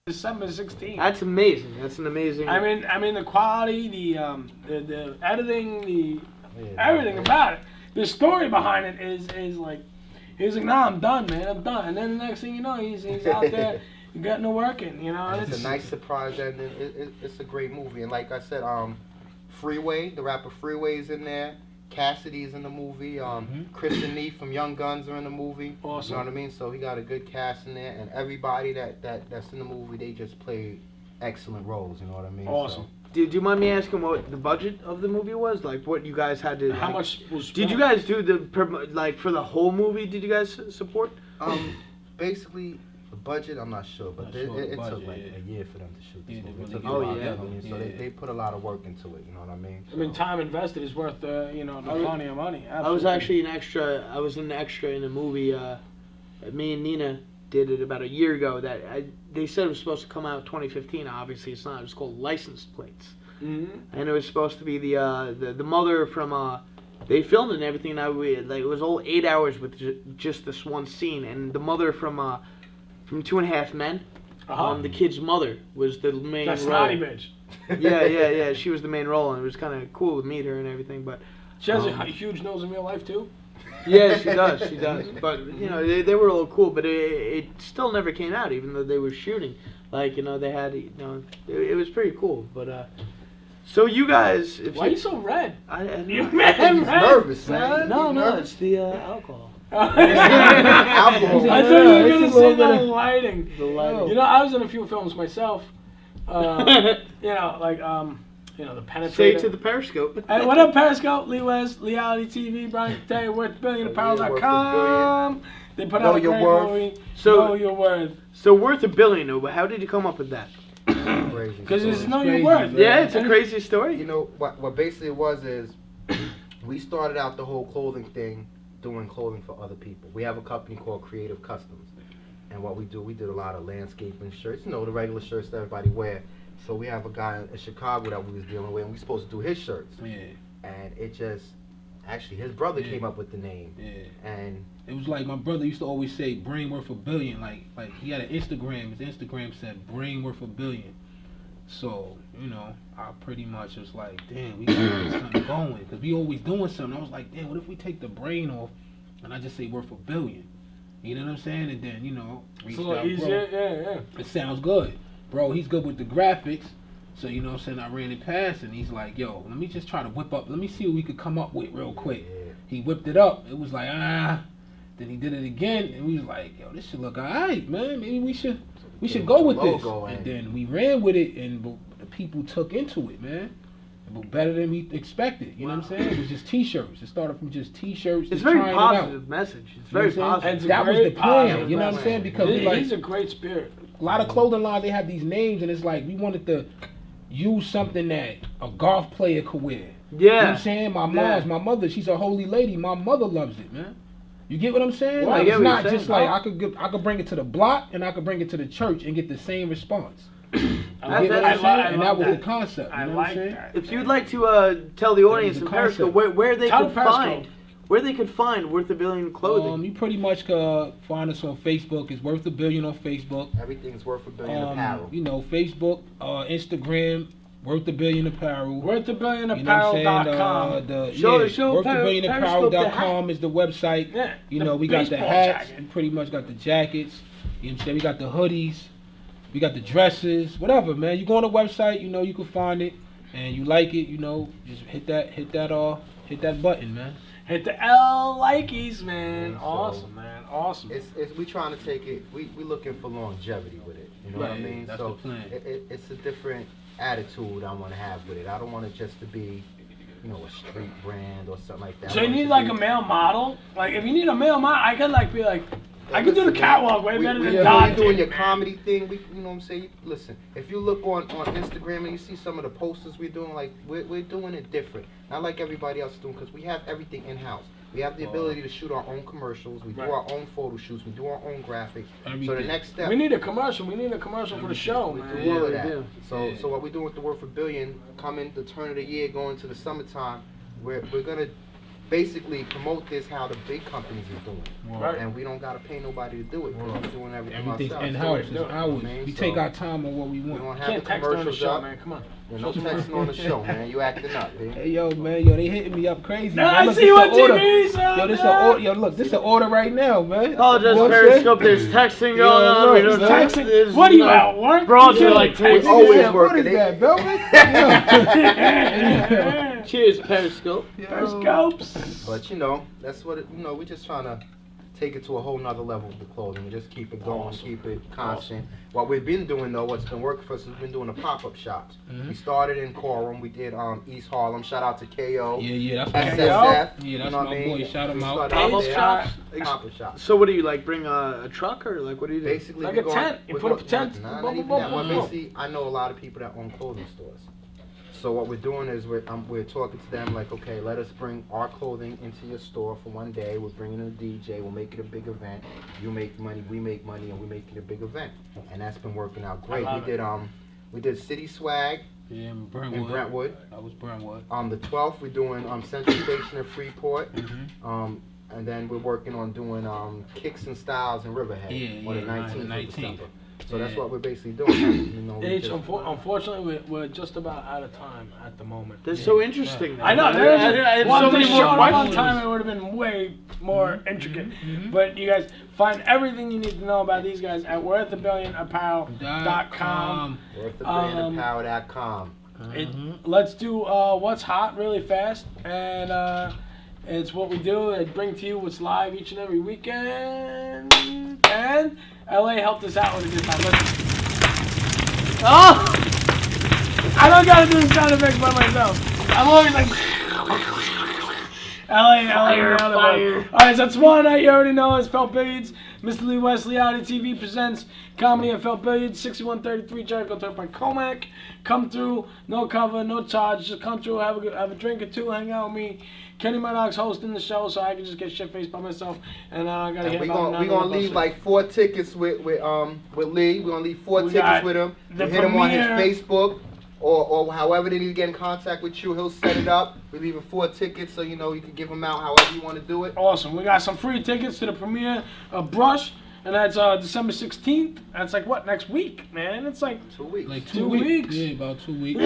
December 16th. That's amazing. That's an amazing. I mean the quality, the editing, everything about it. The story behind it is like, he's like, nah, I'm done, man, I'm done. And then the next thing you know, he's out there getting to working, you know. And it's a nice surprise ending. It's a great movie, and like I said, Freeway, the rapper Freeway's in there. Cassidy's in the movie. Christian Neef from Young Guns are in the movie. Awesome. You know what I mean? So he got a good cast in there, and everybody that's in the movie, they just play excellent roles. You know what I mean? Awesome. So, do you mind me asking what the budget of the movie was? Like, what you guys had to? How much was? Did you guys do like for the whole movie? Did you guys support? Basically, the budget, I'm not sure, but it took like a year for them to shoot this movie. It took Oh, a while, yeah. you know what I mean? So they put a lot of work into it. You know what I mean? I mean, time invested is worth the plenty of money. Absolutely. I was actually an extra. I was an extra in a movie. Me and Nina did it about a year ago. They said it was supposed to come out 2015. Obviously, it's not. It was called License Plates, and it was supposed to be the mother from. They filmed it and everything. And it was all 8 hours with just this one scene, and the mother from 2.5 Men. The kid's mother was the main role. That snotty bitch. yeah. She was the main role, and it was kind of cool to meet her and everything. But she has a huge nose in real life too. Yeah, she does. She does. But you know, they were all cool, but it still never came out, even though they were shooting. Like, you know, they had, you know, it was pretty cool. But so you guys, why are you so red? You man, nervous, man. No, it's the alcohol. I thought you were gonna say the lighting. You know, I was in a few films myself. You know, like the Penetrator. Say to the Periscope. Hey, what up, Periscope? Lee West, Leigh-Ality TV, Brian Cutaia, worth$1 billion.apparel.com. They put out a great movie. Know Your Worth. So worth $1 billion. How did you come up with that? Because it's Know Your Worth. Yeah, it's a crazy story. You know what basically it was is we started out the whole clothing thing doing clothing for other people. We have a company called Creative Customs. And what we do, we did a lot of landscaping shirts, you know, the regular shirts that everybody wear. So we have a guy in Chicago that we was dealing with, and we supposed to do his shirts. Yeah. And it just, actually, his brother came up with the name. Yeah. And it was like my brother used to always say, brain worth $1 billion. Like he had an Instagram. His Instagram said, brain worth $1 billion. So, you know, I pretty much was like, damn, we gotta get something going. Because we always doing something. I was like, damn, what if we take the brain off and I just say worth $1 billion? You know what I'm saying? And then, you know, reach out, easier, bro. yeah. It sounds good. Bro, he's good with the graphics. So, you know what I'm saying? I ran it past and he's like, yo, let me just try to whip up. Let me see what we could come up with real quick. Yeah. He whipped it up. It was like, Then he did it again. And we was like, yo, this should look all right, man. Maybe we should go with this. And then we ran with it and the people took into it, man. Better than we expected, you know what I'm saying? It was just T-shirts. It started from just T-shirts. It's a very positive message. It's very positive. That was the plan, you know what I'm saying? Because he's a great spirit. A lot of clothing lines, they have these names, and it's like we wanted to use something that a golf player could wear. Yeah. You know what I'm saying? My mother, she's a holy lady. My mother loves it, man. You get what I'm saying? Well, like it's not just like I could bring it to the block and I could bring it to the church and get the same response. That was the concept. You know what I'm saying? If you'd like to tell the audience in Periscope where they could find Worth $1 Billion clothing. You pretty much could find us on Facebook. It's Worth $1 Billion on Facebook. Everything's Worth $1 Billion apparel. You know, Facebook, Instagram, Worth $1 Billion apparel. WorthABillionApparel.com. WorthABillionApparel.com is the website. Yeah, you know, we got the hats. We pretty much got the jackets. You know what I'm saying? We got the hoodies. We got the dresses, whatever, man. You go on the website, you know, you can find it, and you like it, you know, just hit that button, man. Hit the likeies, man. Awesome, man. Awesome. It's we trying to take it. We looking for longevity with it. You know what I mean? That's so the plan. It's a different attitude I want to have with it. I don't want it just to be, you know, a street brand or something like that. So you need like a male model. Like if you need a male model, I could like be like. I can do the catwalk way better than Don. You're doing your comedy thing. You know what I'm saying? Listen, if you look on Instagram and you see some of the posters we're doing, like we're doing it different. Not like everybody else is doing, because we have everything in house. We have the ability to shoot our own commercials. We do our own photo shoots. We do our own graphics. So the next step. We need a commercial. We need a commercial for the show, man. We do all of that. So what we're doing with the Worth $1 Billion, coming the turn of the year, going to the summertime, we're gonna basically promote this how the big companies are doing. Right. And we don't got to pay nobody to do it. We're doing everything Everything's ourselves. in-house. It's ours. We take our time on what we want. We don't have Can't the text on the commercials show, up. man. Come on. No texting on the show, man. You acting up, man. Hey, yo, man. Yo, they hitting me up crazy. No, man. I Look, see you on this a order. TV, son. Yo, this a order. Yo, look, this is an order right now, man. Oh, just You know what I'm Periscope. saying? There's texting going on. We don't Texting. What are you at work? Bros are like texting. Always What working. is that, Velvet? Cheers, Periscope. Periscopes. But you know, that's what we're just trying to take it to a whole nother level with the clothing and just keep it going, keep it constant. What we've been doing though, what's been working for us, is we've been doing the pop-up shops. We started in Coram, we did East Harlem. Shout out to KO. Yeah, that's SSF. Yeah, that's my boy. Shout him out. Pop-up shops? Pop-up shops. So what do you like? Bring a truck or like what do you do? Basically, Like a tent. You put up a tent. Nah, not even that. Well, basically, I know a lot of people that own clothing stores. So what we're doing is we're talking to them like, okay, let us bring our clothing into your store for one day. We're bringing in a DJ. We'll make it a big event. You make money, we make money, and we make it a big event. And that's been working out great. We did City Swag. Yeah, in Brentwood. That was Brentwood. The 12th, we're doing Central Station in Freeport. And then we're working on doing Kicks and Styles in Riverhead on the 19th of December. So that's what we're basically doing. You know, unfortunately, we're just about out of time at the moment. That's so interesting. I know. There's so many more questions. Time it would have been way more intricate. But you guys find everything you need to know about these guys at WorthABillionApparel.com. WorthABillionApparel.com. Let's do what's hot really fast, and it's what we do. I bring to you what's live each and every weekend, and LA helped us out with it this time. Listen. Oh! I don't gotta do the sound effects by myself. I'm always like LA. Alright, so tomorrow night, you already know, it's Felt Billiards. Mr. Lee West, Leigh-Ality TV presents Comedy and Felt Billiards, 6133 Jericho Turnpike, Comac. Come through, no cover, no charge. Just come through, have a drink or two, hang out with me. Kenny Murdoch's hosting the show, so I can just get shit-faced by myself. And I gotta hear about We're gonna leave like 4 tickets with Lee. We're gonna leave 4 tickets with him. You hit him on his Facebook. Or however they need to get in contact with you, he'll set it up. We're leaving 4 tickets, so you know you can give them out however you want to do it. Awesome. We got some free tickets to the premiere of Brush, and that's December 16th. That's like what, next week, man? It's like 2 weeks. Like 2 weeks. Yeah, about 2 weeks.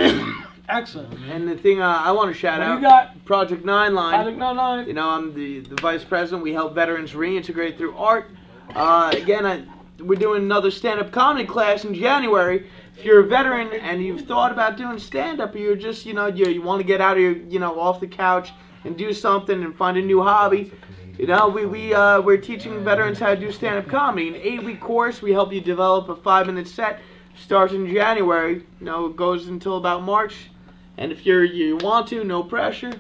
Excellent. And the thing I want to shout What out, you got? Project 9 Line. Project 9 Line. You know, I'm the vice president. We help veterans reintegrate through art. Again, we're doing another stand-up comedy class in January. If you're a veteran and you've thought about doing stand-up, or you're just, you want to get out of your, off the couch and do something and find a new hobby, we're teaching veterans how to do stand-up comedy. An 8-week course. We help you develop a 5-minute set. Starts in January. It goes until about March. And if you want to, no pressure.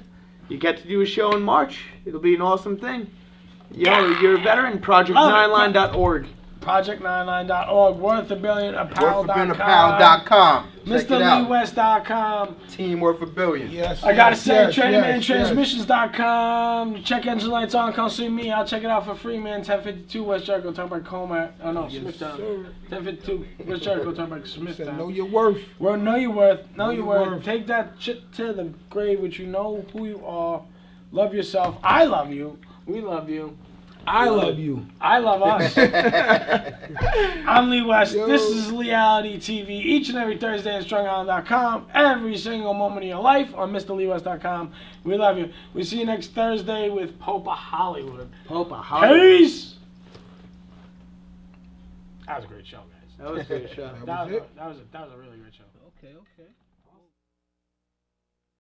You get to do a show in March. It'll be an awesome thing. You're a veteran. Project9line.org. Project99.org, WorthABillionApparel.com. MrLeighWest.com. Team Worth a Billion. Yes. I gotta say, TrainingManTransmissions.com. Check engine lights on. Come see me. I'll check it out for free, man. 1052 West Jericho, Turnpike, Comac. Oh no, Smithtown. 1052 West Jericho, Turnpike, Smithtown. Know your worth. Well, know your worth. Know your worth. Take that shit to the grave, which you know who you are. Love yourself. I love you. We love you. I love you. I love us. I'm Lee West. This is Leigh-Ality TV. Each and every Thursday at strongisland.com. Every single moment of your life on MrLeighWest.com. We love you. We see you next Thursday with Popa Hollywood. Popa Hollywood. Peace. That was a great show, guys. That was a great show. That was a really great show. Okay.